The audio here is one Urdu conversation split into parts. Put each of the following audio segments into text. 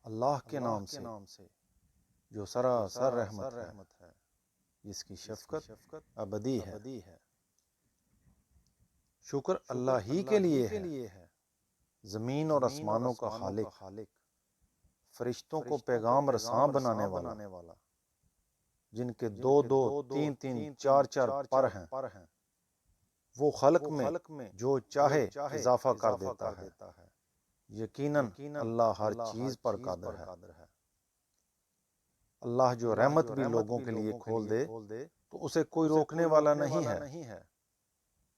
اللہ کے نام سے جو سراسر رحمت ہے، جس کی شفقت ابدی ہے۔ شکر اللہ ہی کے لیے ہے، زمین اور آسمانوں کا خالق، فرشتوں کو پیغام رساں بنانے والا، جن کے دو دو تین تین چار چار پر ہیں، وہ خلق میں جو چاہے اضافہ کر دیتا ہے۔ یقیناً اللہ ہر چیز پر قادر ہے۔ اللہ جو رحمت بھی لوگوں کے لیے کھول دے تو اسے کوئی روکنے والا نہیں ہے،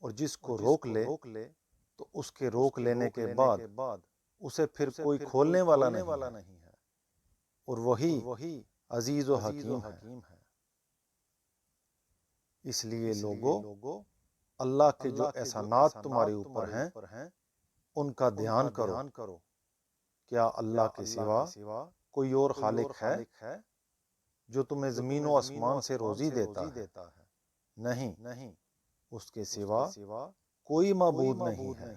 اور جس کو روک لے تو اس کے روک لینے کے بعد اسے پھر کوئی کھولنے والا نہیں ہے، اور وہی عزیز و حکیم ہے۔ اس لیے لوگو اللہ کے جو احسانات تمہارے اوپر ہیں ان کا دھیان کرو۔ کیا اللہ کے سوا کوئی اور خالق ہے جو تمہیں زمین و آسمان سے روزی دیتا ہے؟ نہیں، اس کے سوا کوئی معبود نہیں ہے۔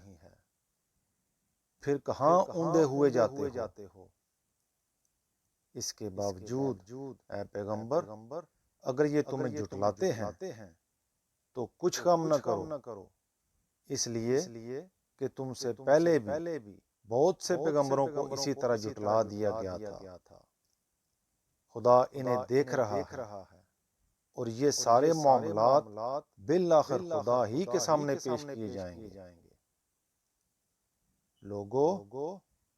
پھر کہاں اوندے ہوئے جاتے ہو؟ اس کے باوجود اے پیغمبر، اگر یہ تمہیں جھٹلاتے ہیں تو کچھ کم نہ کرو، اس لیے کہ تم سے پہلے بھی بہت سے پیغمبروں کو اسی طرح جھٹلا دیا گیا تھا۔ خدا انہیں دیکھ رہا ہے، اور یہ سارے معاملات بالآخر خدا ہی کے سامنے پیش کیے جائیں گے۔ لوگو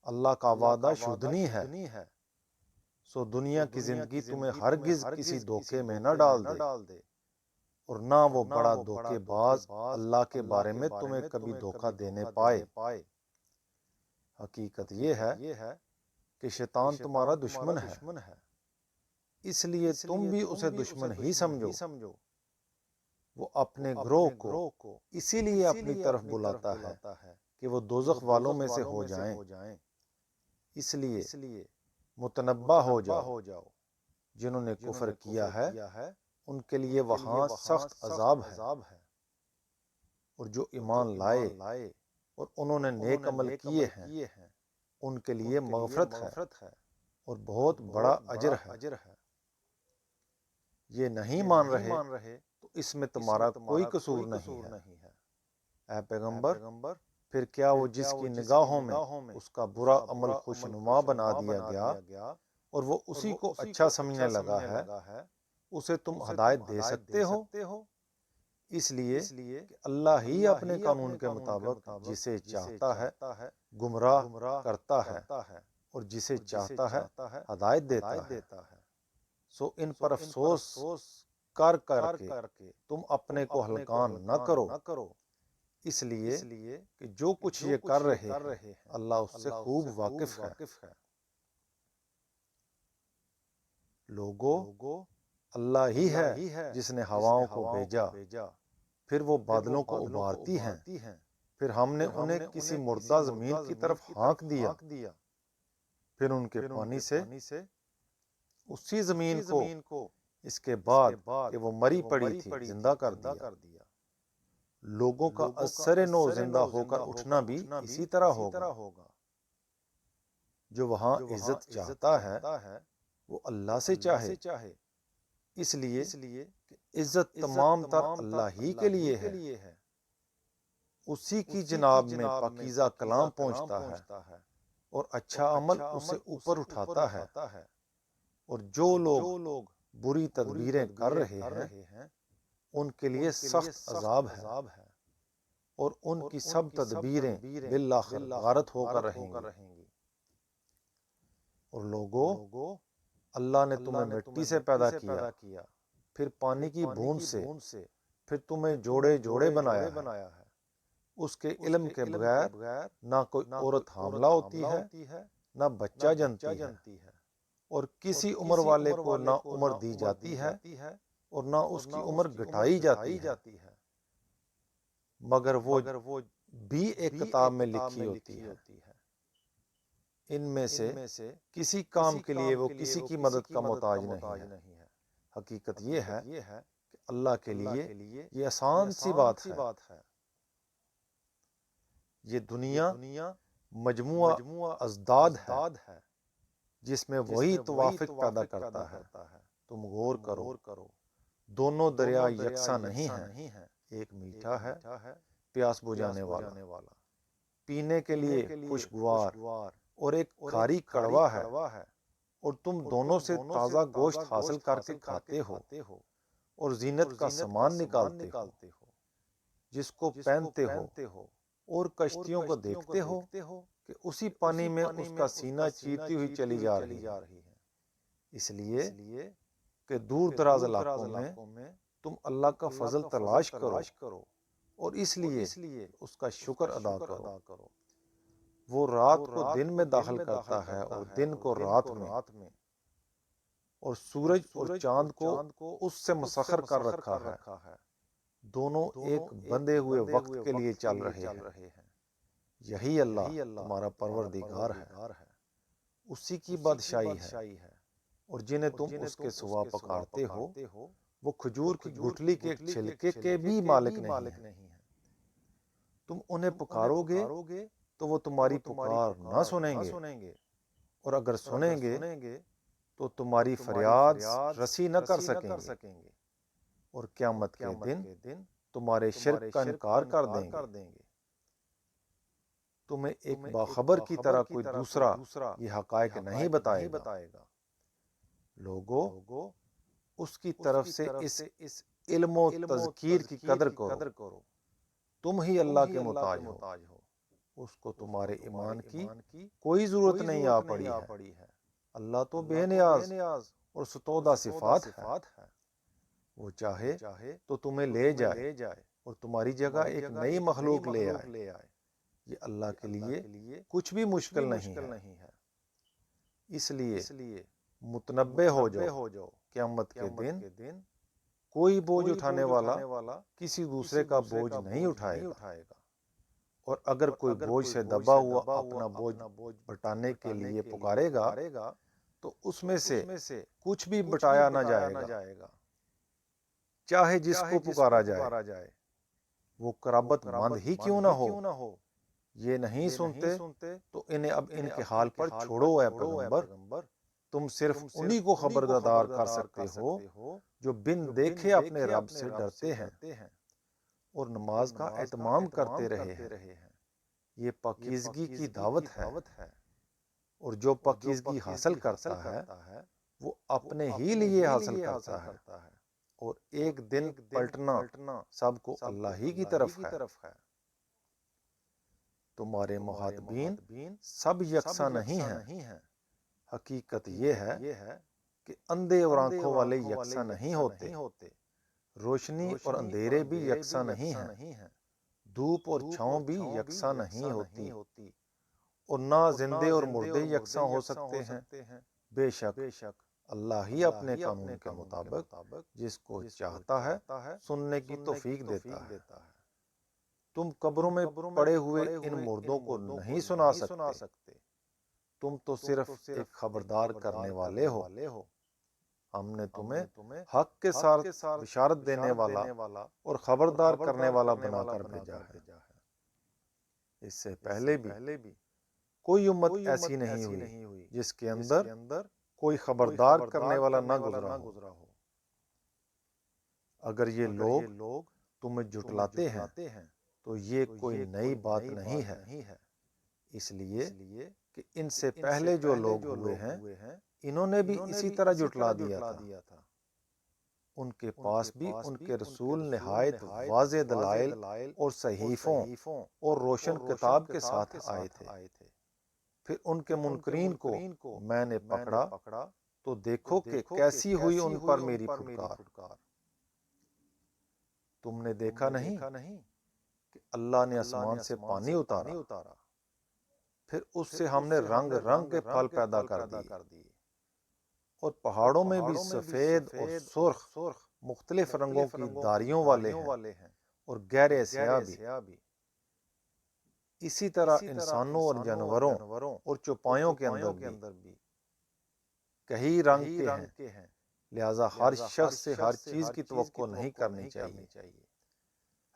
اللہ کا وعدہ شدنی ہے، سو دنیا کی زندگی تمہیں ہرگز کسی دھوکے میں نہ ڈال دے، اور نہ وہ بڑا دھوکے باز اللہ کے بارے میں تمہیں کبھی دھوکہ دینے پائے۔ حقیقت یہ ہے کہ شیطان تمہارا دشمن ہے، اس لیے تم بھی اسے دشمن ہی سمجھو۔ وہ اپنے گروہ کو اسی لیے اپنی طرف بلاتا ہے کہ وہ دوزخ والوں میں سے ہو جائیں۔ اس لیے متنبہ ہو جاؤ، جنہوں نے کفر کیا ہے ان کے لیے وہاں سخت عذاب ہے، اور جو ایمان لائے اور انہوں نے نیک عمل کیے ہیں ان کے لیے مغفرت ہے اور بہت بڑا اجر ہے۔ یہ نہیں مان رہے تو اس میں تمہارا کوئی قصور نہیں ہے۔ اے پیغمبر، پھر کیا وہ جس کی نگاہوں میں اس کا برا عمل خوشنما بنا دیا گیا اور وہ اسی کو اچھا سمجھنے لگا ہے، اسے تم ہدایت دے سکتے ہو؟ اس لیے کہ اللہ ہی اپنے قانون کے مطابق جسے چاہتا ہے گمراہ کرتا ہے، اور جسے چاہتا ہے ہدایت دیتا ہے۔ سو ان پر افسوس کر کے تم اپنے کو ہلکان نہ کرو، اس لیے کہ جو کچھ یہ کر رہے ہیں اللہ اس سے خوب واقف ہے۔ لوگو اللہ ہی ہے جس نے ہواؤں کو بھیجا، پھر وہ بادلوں کو ابھارتی ہیں، پھر ہم نے انہیں کسی مردہ زمین کی طرف ہانک دیا، پھر ان کے پانی سے اسی زمین کو اس کے بعد کہ وہ مری پڑی تھی زندہ کر دیا۔ لوگوں کا اثر نو زندہ ہو کر اٹھنا بھی اسی طرح ہوگا۔ جو وہاں عزت چاہتا ہے وہ اللہ سے چاہے، اس لیے کہ عزت تمام تر اللہ ہی کے لیے ہے۔ اسی کی جناب میں پاکیزہ کلام پہنچتا ہے، اور اچھا عمل اسے اوپر اٹھاتا ہے، اور جو لوگ بری تدبیریں کر رہے ہیں ان کے لیے سخت عذاب ہے، اور ان کی سب تدبیریں بالآخر غارت ہو کر رہیں گی۔ اور لوگو اللہ نے تمہیں مٹی سے پیدا کیا، پھر پانی کی بوند سے، پھر تمہیں جوڑے جوڑے بنایا ہے۔ اس کے علم کے بغیر نہ کوئی عورت حاملہ ہوتی ہے نہ بچہ جنتی ہے، اور کسی عمر والے کو نہ عمر دی جاتی ہے اور نہ اس کی عمر گھٹائی جاتی ہے، مگر وہ بھی ایک کتاب میں لکھی ہوتی ہے۔ ان میں سے کسی کام کے لیے وہ کسی کی مدد کا محتاج نہیں ہے۔ حقیقت یہ ہے کہ اللہ کے لیے یہ آسان سی بات ہے۔ یہ دنیا مجموعہ ازداد ہے جس میں وہی توافق پیدا کرتا ہے۔ تم غور کرو، دونوں دریا یکساں نہیں ہیں، ایک میٹھا ہے پیاس بجھانے والا، پینے کے لیے خوشگوار، اور ایک کھاری کڑوا ہے، اور تم دونوں سے تازہ گوشت حاصل کر کے کھاتے ہو اور زینت کا سامان نکالتے ہو، جس کو پہنتے ہو، اور کشتیوں کو دیکھتے ہو کہ اسی پانی میں اس کا سینہ چیرتی ہوئی چلی جا رہی ہے، اس لیے کہ دور دراز علاقوں میں تم اللہ کا فضل تلاش کرو، اور اس لیے اس کا شکر ادا کرو۔ وہ رات کو دن میں داخل کرتا ہے اور دن کو رات میں، اور سورج اور چاند کو اس سے مسخر کر رکھا ہے، دونوں ایک بندے ہوئے وقت کے لیے چل رہے ہیں۔ یہی اللہ تمہارا پروردگار ہے، اسی کی بادشاہی ہے، اور جنہیں تم اس کے سوا پکارتے ہو وہ کھجور کی گٹھلی کے ایک چھلکے کے بھی مالک نہیں ہیں۔ تم انہیں پکارو گے تو وہ تمہاری پکار نہ سنیں گے، اور اگر سنیں گے تو تمہاری فریاد رسی نہ کر سکیں گے، اور قیامت کے دن تمہارے شرک کا انکار کر دیں گے۔ تمہیں ایک باخبر کی طرح کوئی دوسرا یہ حقائق نہیں بتائے گا۔ لوگو، اس کی طرف سے اس علم و تذکیر کی قدر کرو، تم ہی اللہ کے محتاج ہو، اس کو تمہارے ایمان کی کوئی ضرورت نہیں آ پڑی ہے۔ اللہ تو بے نیاز اور ستودہ صفات ہے، وہ چاہے تو تمہیں لے جائے اور تمہاری جگہ ایک نئی مخلوق لے آئے، یہ اللہ کے لیے کچھ بھی مشکل نہیں ہے۔ اس لیے متنبہ ہو جاؤ، قیامت کے دن کوئی بوجھ اٹھانے والا کسی دوسرے کا بوجھ نہیں اٹھائے گا، اور اگر کوئی بوجھ سے دبا ہوا اپنا بوجھ بٹانے کے لیے پکارے گا تو اس میں سے کچھ بھی بٹایا نہ جائے گا، چاہے جس کو پکارا جائے، وہ قرابت مند ہی کیوں نہ ہو۔ یہ نہیں سنتے تو انہیں اب ان کے حال پر چھوڑو اے پیغمبر، تم صرف انہی کو خبردار کر سکتے ہو جو بن دیکھے اپنے رب سے ڈرتے ہیں اور نماز کا اہتمام کرتے رہے ہیں۔ یہ پاکیزگی کی دعوت ہے، اور جو پاکیزگی حاصل کرتا ہے وہ اپنے ہی لیے حاصل کرتا ہے، اور ایک دن پلٹنا سب کو اللہ ہی کی طرف ہے۔ تمہارے مخاطبین سب یکساں نہیں ہیں، حقیقت یہ ہے کہ اندھے اور آنکھوں والے یکساں نہیں ہوتے، روشنی اور اندھیرے بھی یکساں نہیں ہیں، دھوپ اور چھاؤں بھی یکساں نہیں ہوتی، اور نہ زندے اور مردے یکساں ہو سکتے ہیں۔ بے شک اللہ ہی اپنے قانون کے مطابق جس کو چاہتا ہے سننے کی توفیق دیتا ہے۔ تم قبروں میں پڑے ہوئے ان مردوں کو نہیں سنا سکتے، تم تو صرف ایک خبردار کرنے والے ہو۔ ہم نے تمہیں حق کے ساتھ بشارت دینے والا اور خبردار کرنے والا بنا کر بھیجا ہے۔ اس سے پہلے بھی کوئی امت ایسی نہیں ہوئی جس کے اندر کوئی خبردار کرنے والا نہ گزرا ہو۔ اگر یہ لوگ تمہیں جھٹلاتے ہیں تو یہ کوئی نئی بات نہیں ہے، اس لیے کہ ان سے پہلے جو لوگ ہوئے ہیں انہوں نے بھی اسی طرح جھٹلا دیا تھا۔ ان کے پاس بھی ان کے رسول نہایت واضح دلائل اور صحیفوں اور روشن کتاب کے ساتھ آئے تھے، پھر ان کے منکرین کو میں نے پکڑا تو دیکھو کہ کیسی ہوئی ان پر میری پھٹکار۔ تم نے دیکھا نہیں کہ اللہ نے آسمان سے پانی اتارا، پھر اس سے ہم نے رنگ رنگ کے پھل پیدا کر دیے، اور پہاڑوں میں بھی سفید اور سرخ مختلف رنگوں کی داریوں والے ہیں اور گہرے سیاہ بھی۔ اسی طرح انسانوں اور جانوروں اور چوپایوں کے اندر بھی کئی رنگ کے ہیں، لہذا ہر شخص سے ہر چیز کی توقع نہیں کرنی چاہیے۔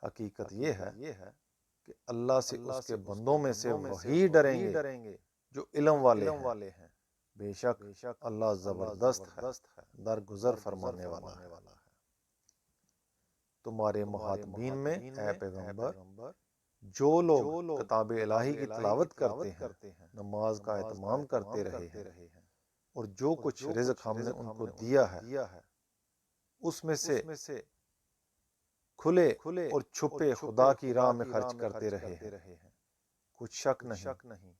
حقیقت یہ ہے کہ اللہ سے اس کے بندوں میں سے وہی ڈریں گے جو علم والے ہیں، بے شک اللہ زبردست ہے، درگزر فرمانے والا ہے۔ تمہارے مخاطبین میں اے پیغمبر جو لوگ کتاب الہی کی تلاوت کرتے ہیں، نماز کا اہتمام کرتے رہے ہیں، اور جو کچھ رزق ہم نے ان کو دیا ہے اس میں سے کھلے اور چھپے خدا کی راہ میں خرچ کرتے رہے ہیں، کچھ شک نہیں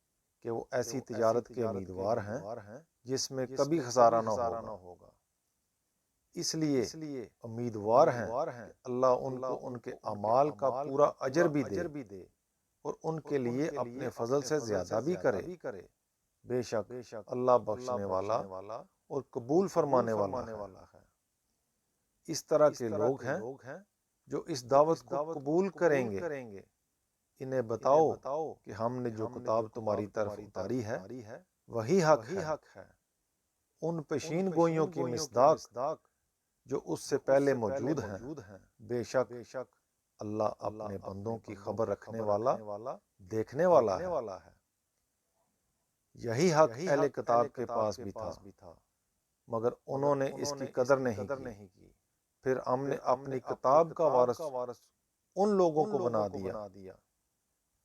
کہ وہ ایسی تجارت کے امیدوار ہیں جس میں کبھی خسارہ نہ ہوگا۔ اس لیے امیدوار ہیں کہ اللہ ان کو ان کے اعمال کا پورا اجر بھی دے اور ان کے لیے اپنے فضل سے زیادہ بھی کرے۔ بے شک اللہ بخشنے والا اور قبول فرمانے والا ہے۔ اس طرح کے لوگ ہیں جو اس دعوت کو قبول کریں گے۔ انہیں بتاؤ کہ ہم نے جو کتاب تمہاری طرف اتاری ہے وہی حق ہے۔ ان پیشین گوئیوں کی مصداق جو اس سے پہلے موجود ہیں، بے شک اللہ اپنے بندوں کی خبر رکھنے والا، دیکھنے والا ہے۔ یہی حق اہل کتاب کے پاس بھی تھا، مگر انہوں نے اس کی قدر نہیں کی۔ پھر ہم نے اپنی کتاب کا وارث ان لوگوں کو بنا دیا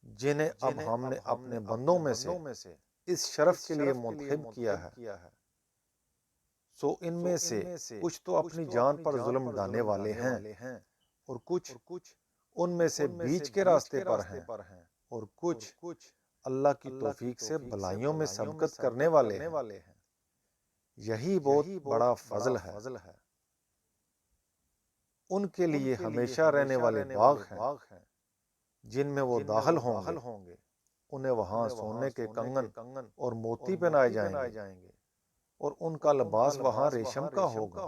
جنہیں اب ہم نے اپنے بندوں میں سے اس شرف کے لیے منتخب کیا ہے۔ سو ان میں سے کچھ تو اپنی جان پر ظلم ڈھانے والے ہیں، اور کچھ ان میں سے بیچ کے راستے پر ہیں، اور کچھ اللہ کی توفیق سے بھلائیوں میں سبقت کرنے والے ہیں۔ یہی بہت بڑا فضل ہے۔ ان کے لیے ہمیشہ رہنے والے باغ ہیں جن میں وہ داخل ہوں گے، انہیں وہاں سونے کے کنگن اور موتی پہنائے جائیں گے، اور ان کا لباس وہاں ریشم کا ہوگا،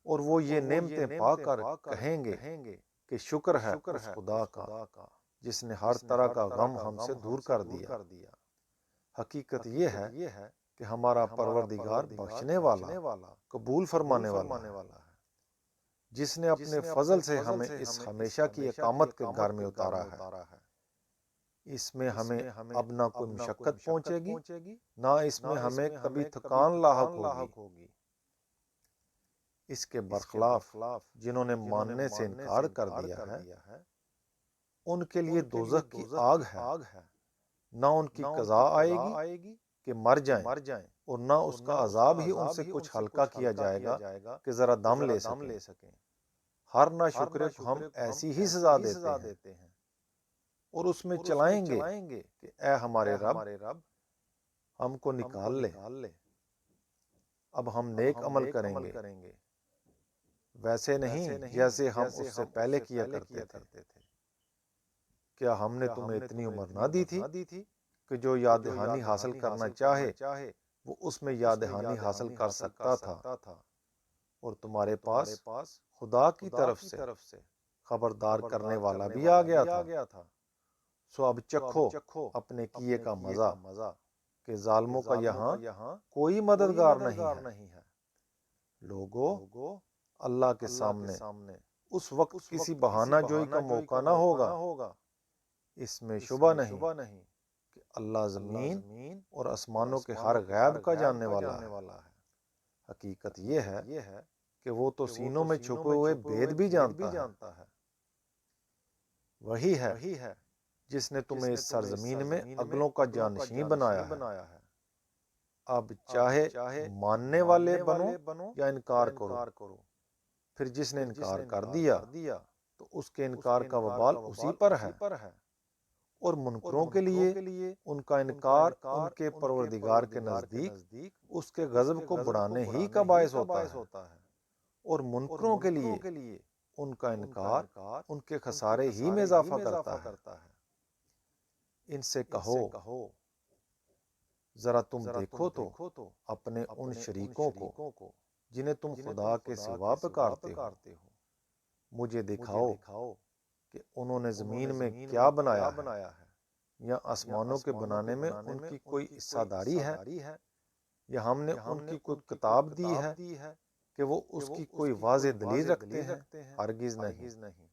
اور وہ یہ نعمتیں پا کر کہیں گے کہ شکر ہے اس خدا کا جس نے ہر طرح کا غم ہم سے دور کر دیا۔ حقیقت یہ ہے کہ ہمارا پروردگار بخشنے والا، قبول فرمانے والا ہے، جس نے اپنے فضل سے ہمیں اس ہمیشہ کی اقامت کے گھر میں اتارا ہے۔ اس میں ہمیں اب نہ کوئی مشقت پہنچے گی، نہ اس میں ہمیں کبھی تھکان لاحق ہوگی۔ اس کے برخلاف جنہوں نے ماننے سے انکار کر دیا ہے، ان کے لیے دوزخ کی آگ ہے، نہ ان کی قضا آئے گی کہ مر جائیں، اور نہ اس کا عذاب ہی ان سے کچھ ہلکا کیا جائے گا کہ ذرا دم لے سکیں۔ ہر نہ شکرے کو ہم ایسی ہی سزا دیتے ہیں، اور اس میں چلائیں گے کہ اے ہمارے رب ہم کو نکال لے، اب ہم نیک عمل کریں گے، ویسے نہیں جیسے ہم اس سے پہلے کیا کرتے تھے۔ کیا ہم نے تمہیں اتنی عمر نہ دی تھی کہ جو یاد دہانی حاصل کرنا چاہے وہ اس میں یاد دہانی حاصل کر سکتا تھا، اور تمہارے پاس خدا کی طرف سے خبردار کرنے والا بھی آ گیا تھا۔ سو اب چکھو اپنے کیے کا مزہ کہ ظالموں کا یہاں کوئی مددگار نہیں ہے۔ لوگو اللہ کے سامنے اس وقت کسی بہانہ جوئی کا موقع نہ ہوگا۔ اس میں شبہ نہیں کہ اللہ زمین اور آسمانوں کے ہر غیب کا جاننے والا ہے۔ حقیقت یہ ہے کہ وہ تو سینوں میں چھپے ہوئے بید بھی جانتا ہے۔ وہی ہے جس نے تمہیں اس سرزمین میں اگلوں کا جانشین بنایا ہے۔ اب چاہے ماننے والے بنو یا انکار کرو، پھر جس نے انکار کر دیا تو اس کے انکار کا وبال اسی پر ہے، اور منکروں کے لیے ان کا انکار ان کے پروردگار کے نزدیک اس کے غضب کو بڑھانے ہی کا باعث ہوتا ہے، اور منکروں کے لیے ان کا انکار ان کے خسارے ہی میں اضافہ کرتا ہے۔ ان سے کہو ذرا تم دیکھو تو اپنے ان شریکوں کو جنہیں تم خدا کے سوا پکارتے ہو، مجھے دکھاؤ کہ انہوں نے زمین میں کیا بنایا ہے، یا آسمانوں کے بنانے میں ان کی کوئی حصہ داری ہے، یا ہم نے ان کی کوئی کتاب دی ہے کہ وہ اس کی کوئی واضح دلیل رکھتے ہیں؟ ہرگز نہیں،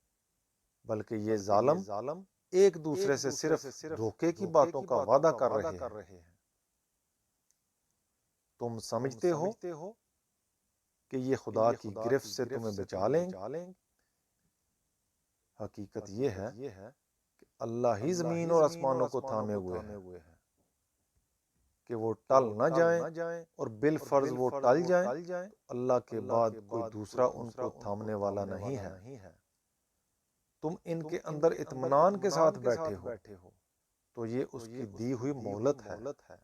بلکہ یہ ظالم ایک دوسرے سے صرف دھوکے کی باتوں کا وعدہ کر رہے ہیں۔ تم سمجھتے ہو کہ یہ خدا کی گرفت سے تمہیں بچا لیں گے؟ حقیقت یہ ہے کہ اللہ ہی زمین اور آسمانوں کو تھامے ہوئے ہے کہ وہ ٹل نہ جائیں، اور بالفرض وہ ٹل جائیں تو اللہ کے بعد کوئی دوسرا ان کو تھامنے والا نہیں ہے۔ تم ان کے اندر اطمینان کے ساتھ بیٹھے ہو تو یہ اس کی دی ہوئی مہلت ہے۔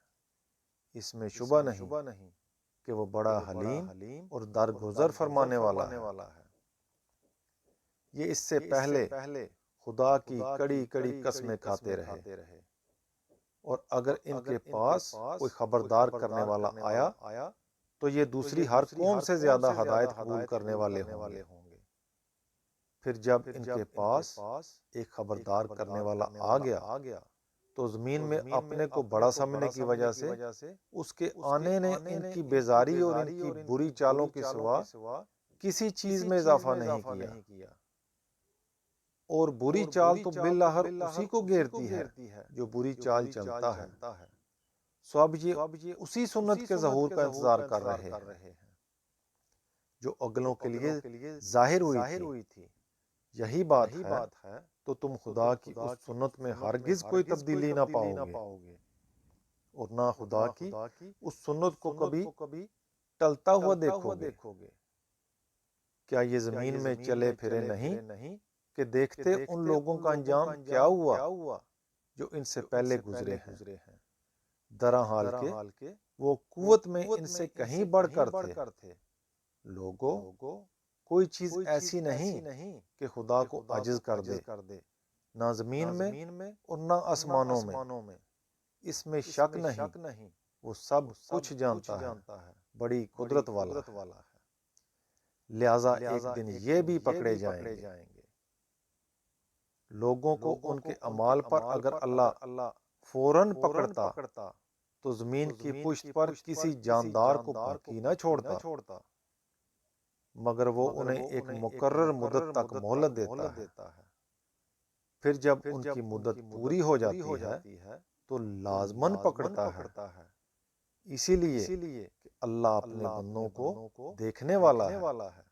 اس میں شبہ نہیں کہ وہ بڑا حلیم اور درگزر فرمانے والا ہے۔ یہ اس سے پہلے خدا کی کڑی کڑی قسمیں کھاتے رہے، اور اگر ان کے پاس کوئی خبردار کرنے والا آیا تو یہ دوسری ہر قوم سے زیادہ ہدایت قبول کرنے والے ہوں گے۔ پھر جب ان کے پاس ایک خبردار کرنے والا آ گیا تو زمین میں اپنے کو بڑا سمجھنے کی وجہ سے اس کے آنے نے ان کی بیزاری اور ان کی بری چالوں کے سوا کسی چیز میں اضافہ نہیں کیا، اور بری چال تو بالآخر اسی کو گھیرتی ہے جو بری چال چلتا ہے۔ سو اب یہ اسی سنت کے ظہور کا انتظار کر رہے ہیں جو اگلوں کے لیے ظاہر ہوئی تھی۔ یہی بات ہے تو تم خدا کی اس سنت میں ہرگز کوئی تبدیلی نہ پاؤ گے، اور نہ خدا کی اس سنت کو کبھی ٹلتا ہوا دیکھو گے۔ کیا یہ زمین میں چلے پھرے نہیں کہ دیکھتے ان لوگوں کا انجام کیا ہوا جو ان سے پہلے گزرے ہیں؟ درحال کے وہ قوت میں ان سے کہیں بڑھ کر تھے۔ لوگوں، کوئی چیز ایسی نہیں کہ خدا کو عاجز کر دے، نہ زمین میں اور نہ آسمانوں میں۔ اس میں شک نہیں، وہ سب کچھ جانتا ہے، بڑی قدرت والا ہے۔ لہذا ایک دن یہ بھی پکڑے جائیں گے۔ لوگوں کو ان کے اعمال پر اگر اللہ فوراً پکڑتا تو زمین کی پشت پر کسی جاندار کو باقی نہ چھوڑتا، مگر وہ انہیں ایک مقرر مدت تک مہلت دیتا ہے۔ پھر جب ان کی مدت پوری ہو جاتی ہے تو لازماً پکڑتا ہے، اسی لیے کہ اللہ اپنے بندوں کو دیکھنے والا ہے۔